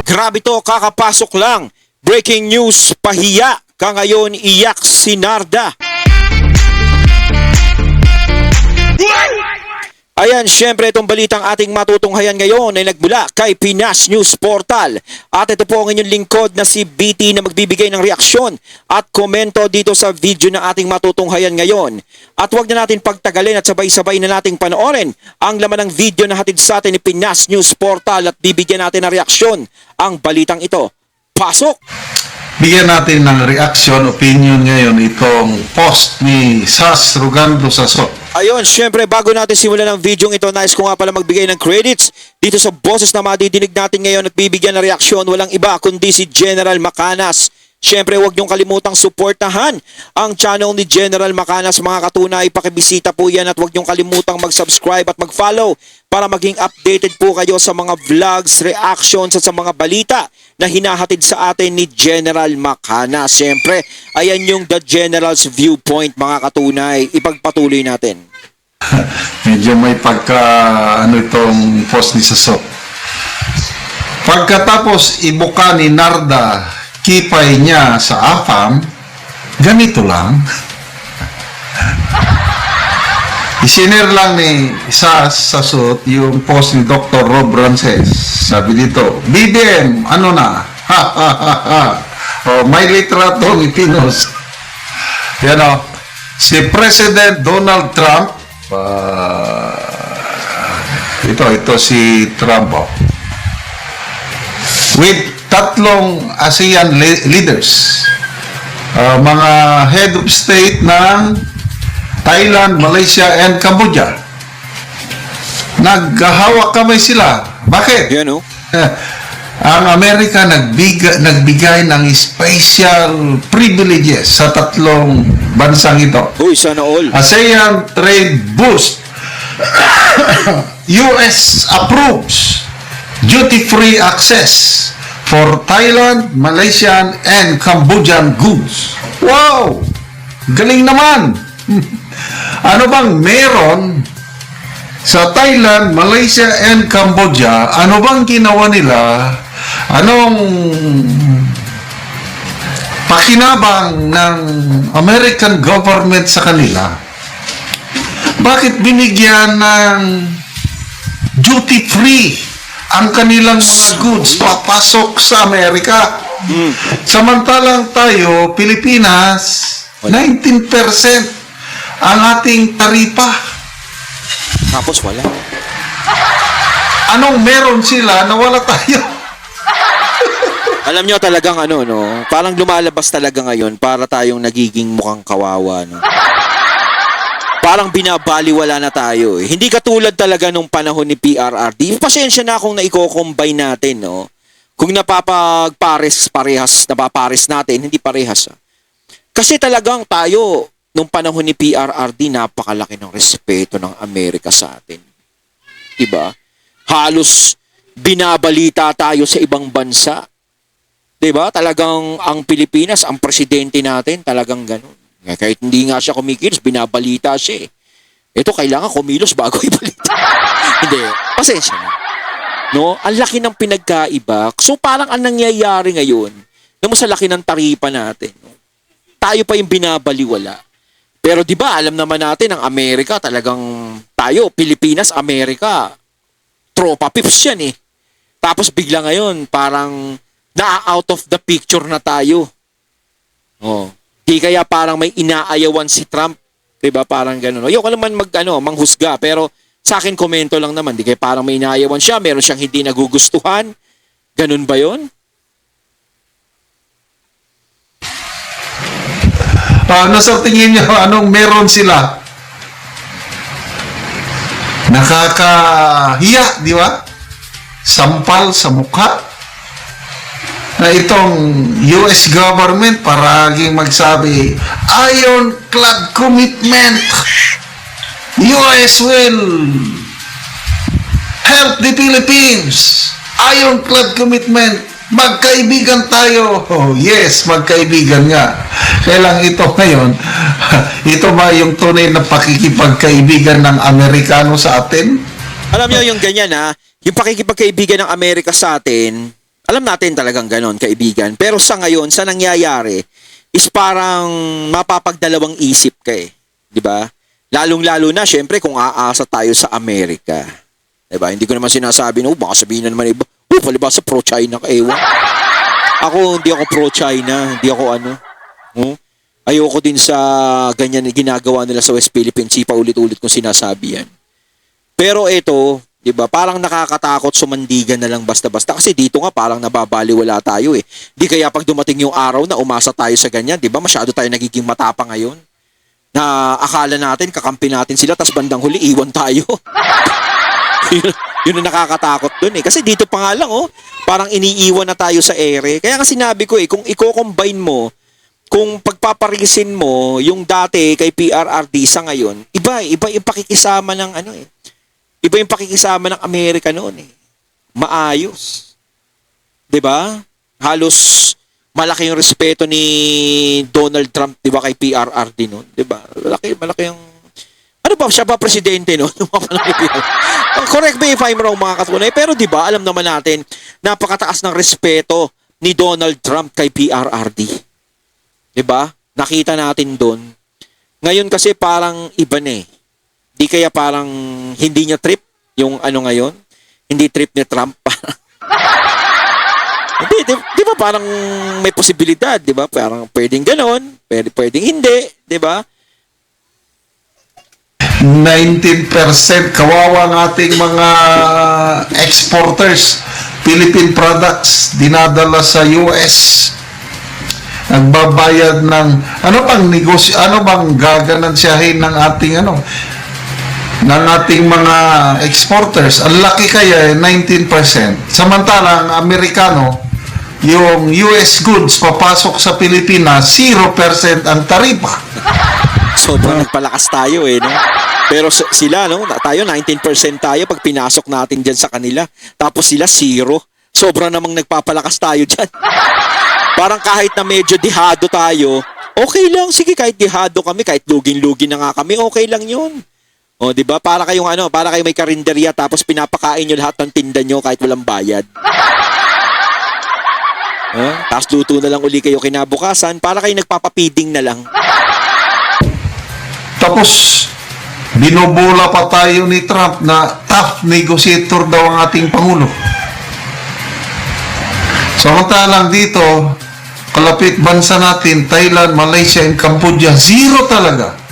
Grabe to, kakapasok lang. Breaking news, pahiya. Ngayon iyak si Narda. Ayan, syempre itong balitang ating matutunghayan ngayon ay nagmula kay Pinas News Portal. At ito po ang inyong lingkod na si BT na magbibigay ng reaksyon at komento dito sa video na ating matutunghayan ngayon. At huwag na natin pagtagalin at sabay-sabay na nating panoorin ang laman ng video na hatid sa atin ni Pinas News Portal at bibigyan natin ng reaksyon ang balitang ito. Pasok! Bigyan natin ng reaction, opinion ngayon itong post ni Sas Rugando Saso. Ayun, syempre bago natin simulan ang video ito, nais ko nga pala magbigay ng credits dito sa boses na madidinig natin ngayon at bibigyan ng reaksyon. Walang iba kundi si General Macanas. Syempre huwag niyong kalimutang suportahan ang channel ni General Macanas mga katunay. Pakibisita po yan at huwag niyong kalimutang mag-subscribe at mag-follow para maging updated po kayo sa mga vlogs, reactions at sa mga balita na hinahatid sa atin ni General Macanas. Syempre, ayan yung The General's Viewpoint mga katunay. Ipagpatuloy natin. Medyo may itong post ni Saso. Pagkatapos ibuka ni Narda kipay niya sa AFAM, ganito lang. Isinir lang ni Sas Saso yung post ni Dr. Rob Rances. Sabi dito, BBM, ano na? Ha, ha, ha, ha. Oh, may litrato ni Pinos. Yan o. Si President Donald Trump, ito si Trump, oh. With tatlong ASEAN leaders, mga head of state ng Thailand, Malaysia, and Cambodia. Naghahawak kamay sila. Bakit? Yan o. Ang Amerika nagbigay ng special privileges sa tatlong bansang ito. Uy, sana all. ASEAN trade boost. US approves duty-free access for Thailand, Malaysian, and Cambodian goods. Wow! Galing naman! Ano bang meron sa Thailand, Malaysia, and Cambodia? Ano bang ginawa nila? Anong pakinabang ng American government sa kanila? Bakit binigyan ng duty-free ang kanilang mga goods papasok sa Amerika? Samantalang tayo, Pilipinas, 19% ang ating taripa. Tapos wala. Anong meron sila na wala tayo? Alam nyo talagang parang lumalabas talaga ngayon para tayong nagiging mukhang kawawa, no? Parang binabaliwala na tayo. Hindi katulad talaga nung panahon ni PRRD. Pasensya na kung naiko-combine natin, no? Kung napapares natin, hindi parehas. Kasi talagang tayo, nung panahon ni PRRD, napakalaki ng respeto ng Amerika sa atin. Diba? Halos binabalita tayo sa ibang bansa. Diba? Talagang ang Pilipinas, ang presidente natin, talagang ganun. Kahit hindi nga siya kumikilos, binabalita siya eh. Ito, kailangan kumilos bago ibalita. Hindi, pasensya na. No? Ang laki ng pinagkaiba. So parang ang nangyayari ngayon, na sa laki ng taripa natin, no? Tayo pa yung binabaliwala. Pero di ba alam naman natin, ang Amerika talagang tayo, Pilipinas, Amerika, tropa pips yan eh. Tapos bigla ngayon, parang na-out of the picture na tayo. Oh. Di kaya parang may inaayawan si Trump, 'di ba? Parang gano'n. Ayoko naman manghusga, pero sa akin komento lang naman, di kaya parang may inaayawan siya, meron siyang hindi nagugustuhan. Ganun ba 'yon? Sa tingin niyo, anong meron sila? Nakakahiya, di ba? Sampal sa mukha na itong US government paraging magsabi, ironclad commitment, US will help the Philippines, ironclad commitment, magkaibigan tayo. Oh, yes, magkaibigan nga. Kailang ito ngayon, ito ba yung tunay na pakikipagkaibigan ng Amerikano sa atin? Alam niyo yung ganyan yung pakikipagkaibigan ng Amerika sa atin, Alam natin talagang ganon, kaibigan. Pero sa ngayon, sa nangyayari, is parang mapapagdalawang isip ka eh. Di ba? Lalong-lalo na, syempre, kung aasa tayo sa Amerika. Di ba? Hindi ko naman sinasabi na, baka sabihin na naman iba, palibasa pro-China ka, ewan. Ako, hindi ako pro-China. Hindi ako ano. Ayoko din sa ganyan ginagawa nila sa West Philippines. Paulit-ulit kong sinasabi yan. Pero ito, di ba, parang nakakatakot sumandigan na lang basta-basta. Kasi dito nga parang nababaliwala tayo eh. Di kaya pag dumating yung araw na umasa tayo sa ganyan, di ba, masyado tayo nagiging matapang ngayon. Na akala natin, kakampi natin sila, tas bandang huli, iwan tayo. Yun ang nakakatakot dun eh. Kasi dito pa nga lang, parang iniiwan na tayo sa ere. Kaya nga sinabi ko eh, kung i-combine mo, kung pagpaparisin mo yung dati kay PRRD sa ngayon, iba yung pakikisama ng ano eh. Iba yung pakikisama ng Amerika noon eh. Maayos. 'Di ba? Halos malaki yung respeto ni Donald Trump, 'di ba, kay PRRD noon, 'di ba? Malaki yung ano ba, siya ba presidente noon? Correct me if I'm wrong, mga katunay, pero 'di ba, alam naman natin napakataas ng respeto ni Donald Trump kay PRRD. 'Di ba? Nakita natin doon. Ngayon kasi parang iba na eh. Di kaya parang hindi niya trip yung ano ngayon? Hindi trip ni Trump. Hindi, di ba parang may posibilidad, di ba? Parang pwedeng ganon, pwedeng hindi, di ba? 19% kawawa ng ating mga exporters, Philippine products dinadala sa US. Nagbabayad ng ano bang gaganansyahin ng ating ng ating mga exporters. Ang laki kaya 19%. Samantalang Amerikano, yung US goods papasok sa Pilipinas, 0% ang taripa. Sobrang nagpalakas tayo eh, no? Pero sila, no? Tayo 19% tayo pag pinasok natin dyan sa kanila. Tapos sila 0. Sobrang namang nagpapalakas tayo dyan. Parang kahit na medyo dihado tayo, okay lang. Sige, kahit dihado kami, kahit lugin-lugin na nga kami, okay lang yun. O, di ba? Para kayong para kayo may karinderya tapos pinapakain nyo lahat ng tinda nyo kahit walang bayad. Tapos luto na lang uli kayo kinabukasan para kayo nagpapapiding na lang. Tapos, binobola pa tayo ni Trump na tough negotiator daw ang ating Pangulo. Samantalang dito, kalapit bansa natin, Thailand, Malaysia, and Cambodia, 0 talaga.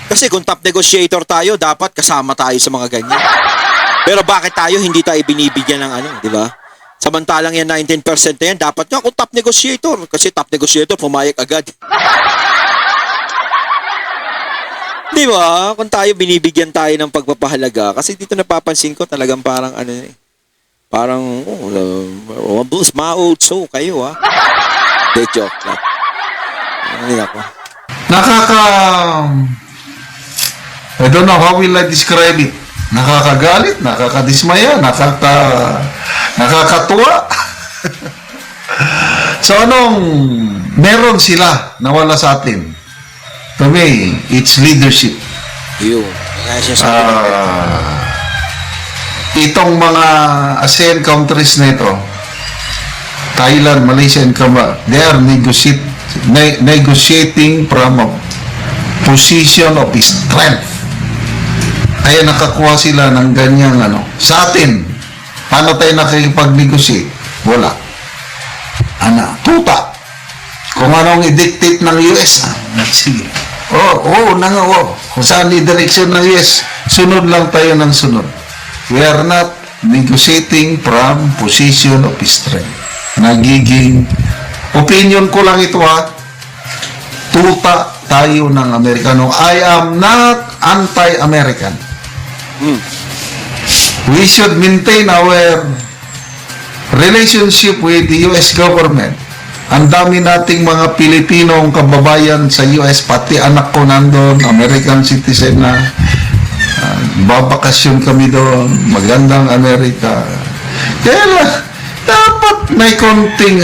Kasi kung top negotiator tayo, dapat kasama tayo sa mga ganyan. Pero bakit tayo hindi tayo binibigyan ng di ba? Samantalang yan 19% na yan, dapat nga kung top negotiator. Kasi top negotiator, pumayag agad. Di ba? Kung tayo binibigyan tayo ng pagpapahalaga. Kasi dito napapansin ko talagang parang parang, maotso kayo De joke lang. Ako. I don't know how will I describe it. Nakakagalit, nakakadismaya, nakakatuwa. So meron sila na wala sa atin? To me, it's leadership. Yun. Itong mga ASEAN countries na ito, Thailand, Malaysia, and Cambodia, they are negotiating from a position of strength. Kaya nakakuha sila ng ganyang Sa atin, paano tayo nakikipag-negotiate? Wala. Tuta. Kung anong i-dictate ng US, sige. Kung saan i-direction ng US, sunod lang tayo ng sunod. We are not negotiating from position of strength. Nagiging, opinion ko lang ito tuta tayo ng Amerikano. I am not anti-American. We should maintain our relationship with the US government. Ang dami nating mga Pilipinong kababayan sa US, pati anak ko nandun, American citizen na. Babakasyon kami doon, magandang Amerika. Kaya dapat may konting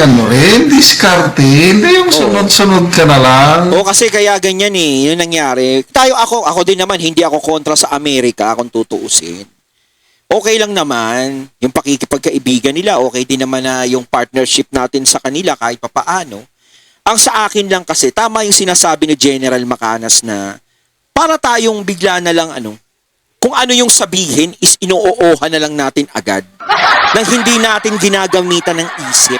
diskarte, hindi yung sunod-sunod ka na lang. Kasi kaya ganyan yun nangyari. Ako din naman, hindi ako kontra sa Amerika kung tutuusin. okay lang naman yung pakikipagkaibigan nila. Okay din naman na yung partnership natin sa kanila kahit papaano. Ang sa akin lang kasi, tama yung sinasabi ni General Macanas na para tayong bigla na lang kung ano yung sabihin is inuoohan na lang natin agad. Nang hindi natin ginagamitan ng isip.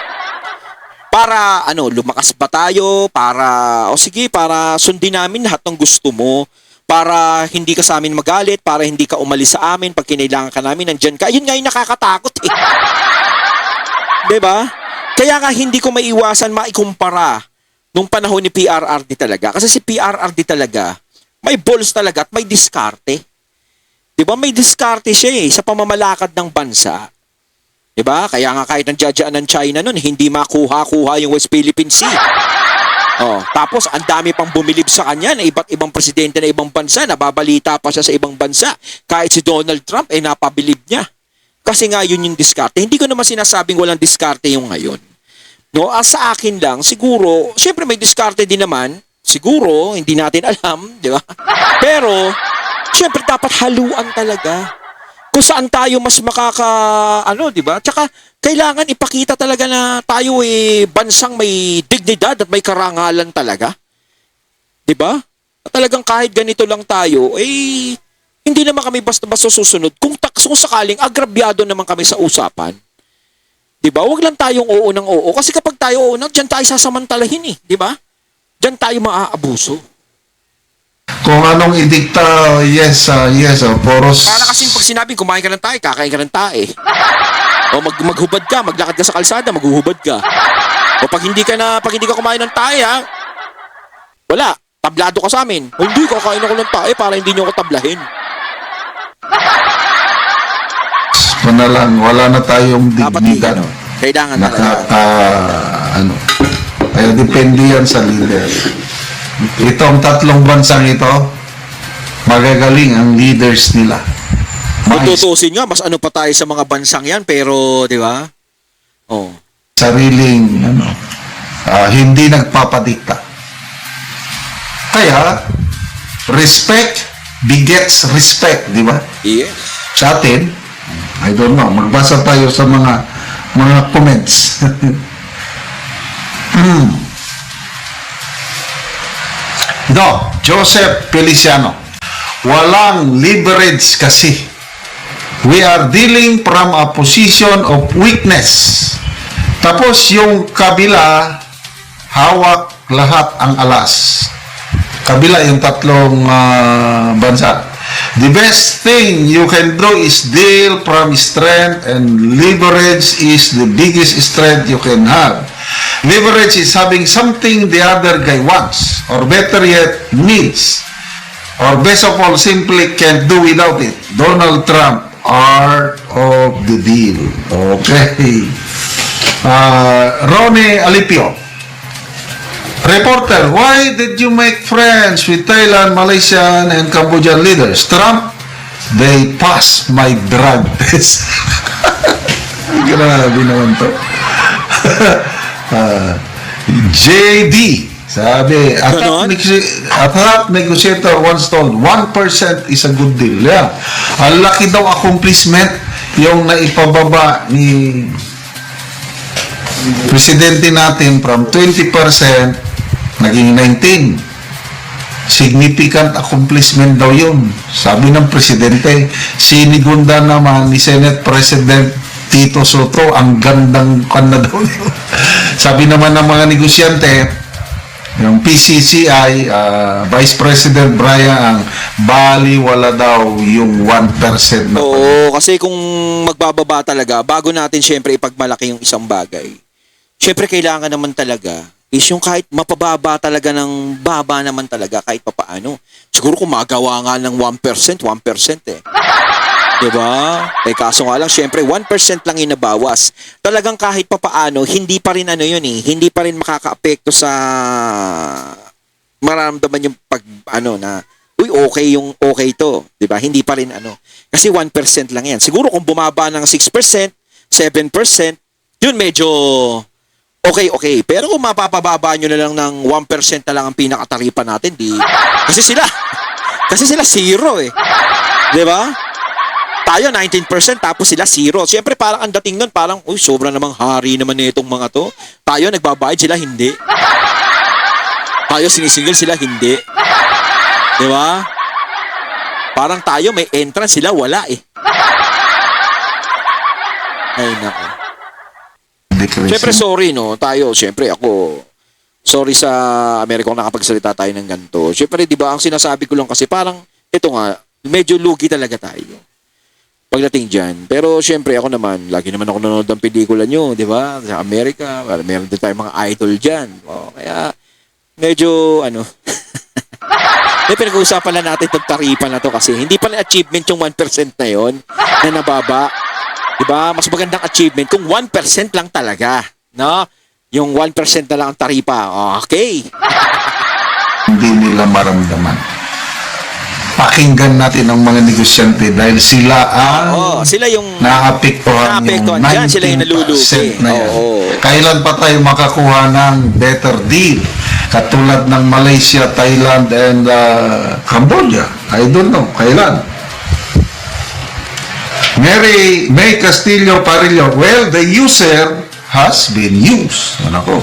Para lumakas ba tayo? Para, sige, para sundin namin lahat ng gusto mo. Para hindi ka sa amin magalit, para hindi ka umalis sa amin, pag kinailangan ka namin, nandyan ka. Yun nga yung nakakatakot eh. Diba? Kaya nga hindi ko maiwasan maikumpara nung panahon ni PRRD talaga. Kasi si PRRD talaga, may balls talaga at may diskarte. Diba? May diskarte siya sa pamamalakad ng bansa. Diba? Kaya nga kahit nandiyadyaan ng China nun, hindi makuha-kuha yung West Philippine Sea. Tapos ang dami pang bumilib sa kanya na iba't ibang presidente na ibang bansa, nababalita pa siya sa ibang bansa. Kahit si Donald Trump, napabilib niya. Kasi nga yun yung diskarte. Hindi ko naman sinasabing walang diskarte yung ngayon. No, sa akin lang, siguro, siyempre may diskarte din naman. Siguro, hindi natin alam, di ba? Pero, siyempre dapat haluan talaga. Kung saan tayo mas di ba? Tsaka, kailangan ipakita talaga na tayo bansang may dignidad at may karangalan talaga. Di ba? Talagang kahit ganito lang tayo, hindi naman kami basta-basta susunod. Kung sakaling agrabyado naman kami sa usapan, di ba? Huwag lang tayong oo ng oo. Kasi kapag tayo oo, dyan tayo sasamantalahin di ba? Dyan tayo maaabuso. Kung anong idikta, yes, poros. Para kasing pag sinabing kumain ka ng tae, kakain ka ng tae. O maghubad ka, maglakad ka sa kalsada, maghuhubad ka. O pag hindi ka kumain ng tae, wala, tablado ka sa amin. O hindi, kakain ako ng tae para hindi nyo ako tablahin. Wala na tayong dignidad. Kailangan talaga. Kaya depende yan sa leader. Itong tatlong bansang ito, magagaling ang leaders nila. Kung tutusin nga, mas pa tayo sa mga bansang yan, pero, di ba? Sariling, hindi nagpapadikta. Kaya, respect begets respect, di ba? Yes. Sa atin, I don't know, magbasa tayo sa mga comments. Joseph Feliciano, walang leverage kasi. We are dealing from a position of weakness. Tapos yung kabila, hawak lahat ang alas. Kabila yung tatlong bansa. The best thing you can do is deal from strength, and leverage is the biggest strength you can have. Leverage is having something the other guy wants, or better yet, needs. Or best of all, simply can't do without it. Donald Trump, art of the deal. Okay. Ronnie Alipio. Reporter, why did you make friends with Thailand, Malaysian, and Cambodian leaders? Trump, they passed my drug test. Grabe naman to. JD, sabi, a top negotiator once told, 1% is a good deal. Yeah. Ang laki daw accomplishment yung naipababa ni presidente natin from 20% naging 19. Significant accomplishment daw yun. Sabi ng presidente, sinigunda naman ni Senate President Tito Soto, ang gandang kanda daw yun. Sabi naman ng mga negosyante, yung PCCI, Vice President Brian, bali wala daw yung 1% na. Oo, kasi kung magbababa talaga, bago natin syempre ipagmalaki yung isang bagay, syempre kailangan naman talaga is yung kahit mapababa talaga ng baba naman talaga kahit papaano. Siguro kung magawa nga ng 1%, 1% eh. Diba? Kaso nga lang, syempre 1% lang inabawas. Talagang kahit papaano, hindi pa rin hindi pa rin makakaapekto sa mararamdaman yung okay yung okay to. Diba? Hindi pa rin Kasi 1% lang yan. Siguro kung bumaba ng 6%, 7%, yun medyo okay. Pero kung mapapababa nyo na lang ng 1% na lang ang pinakataripa natin, kasi sila zero eh. Di ba? Tayo 19% tapos sila 0. Siyempre parang ang dating nun, parang, uy, sobra namang hari naman nitong mga to. Tayo nagbabayad, sila hindi. Tayo sinisingil, sila hindi. Di ba? Parang tayo may entrance, sila wala eh. Ay, nako. Siyempre, sorry, no? Tayo, siyempre, ako, sorry sa Amerika kung nakapagsalita tayo ng ganito. Siyempre, di ba, ang sinasabi ko lang kasi parang, ito nga, medyo lugi talaga tayo. Pagdating dyan. Pero, siyempre, ako naman, lagi naman ako nanonood ng pelikula nyo, di ba? Sa Amerika, meron din tayong mga idol dyan. O, kaya, medyo, ano, may pinag-uusapan lang natin itong taripa na to kasi hindi pa na achievement yung 1% na yon na nababa. Diba? Mas magandang achievement kung 1% lang talaga. No? Yung 1% na lang ang taripa. Okay. Hindi nila maramdaman. Pakinggan natin ang mga negosyante dahil sila ang Sila yung naapektuhan yung 19% dyan, sila yung nalulugi. na yan. Oo. Kailan pa tayo makakuha ng better deal? Katulad ng Malaysia, Thailand, and Cambodia. I don't know. Kailan? May Castillo Parillo. Well, the user has been used. Ano ko?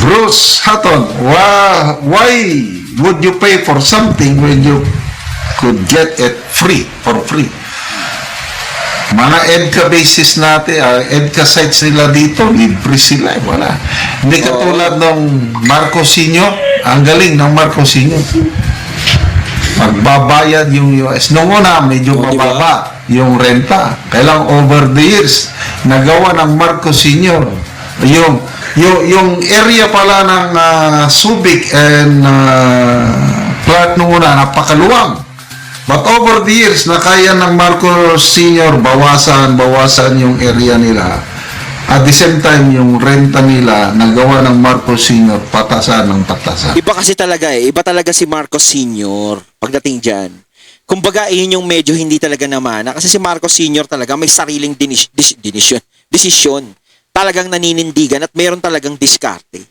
Bruce Hutton, why would you pay for something when you could get it for free? Mga EDCA basis natin, EDCA sites nila dito, libre sila, wala. Hindi katulad ng Marcosinho, ang galing ng Marcosinho. Magbabayad yung US. Noong una, medyo mababa yung renta. Kailang over the years, nagawa ng Marcosinho. Yung area pala ng Subic and Clark noong una, napakaluwang. But over the years, na kaya ng Marcos Sr. bawasan yung area nila. At the same time, yung renta nila, nagawa ng Marcos Sr. patasan ng patasan. Iba kasi talaga eh. Iba talaga si Marcos Sr. pagdating dyan. Kumbaga, yun yung medyo hindi talaga namana. Kasi si Marcos Sr. talaga may sariling desisyon. Talagang naninindigan at meron talagang diskarte.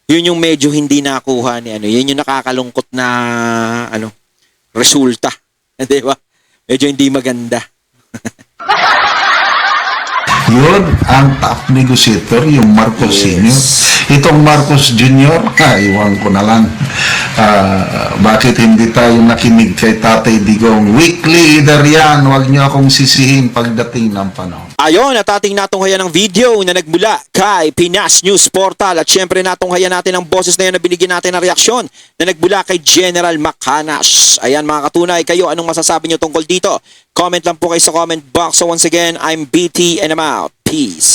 Yun yung medyo hindi nakuha ni ano. Yun yung nakakalungkot na ano, resulta. Di ba? Medyo hindi maganda. Yun, ang top negotiator, yung Marcos Sr. Itong Marcos Jr., iwan ko na lang. Bakit hindi tayo nakinig kay Tatay Digong? Weekly leader yan, huwag niyo akong sisihin pagdating ng panahon. Ayon, at ating natunghayan ng video na nagmula kay Pinas News Portal at syempre natunghayan natin ang boses na yun na binigyan natin ng reaksyon na nagmula kay General Macanas. Ayan mga katunay, kayo anong masasabi nyo tungkol dito? Comment lang po kayo sa comment box. So once again, I'm BT and I'm out. Peace.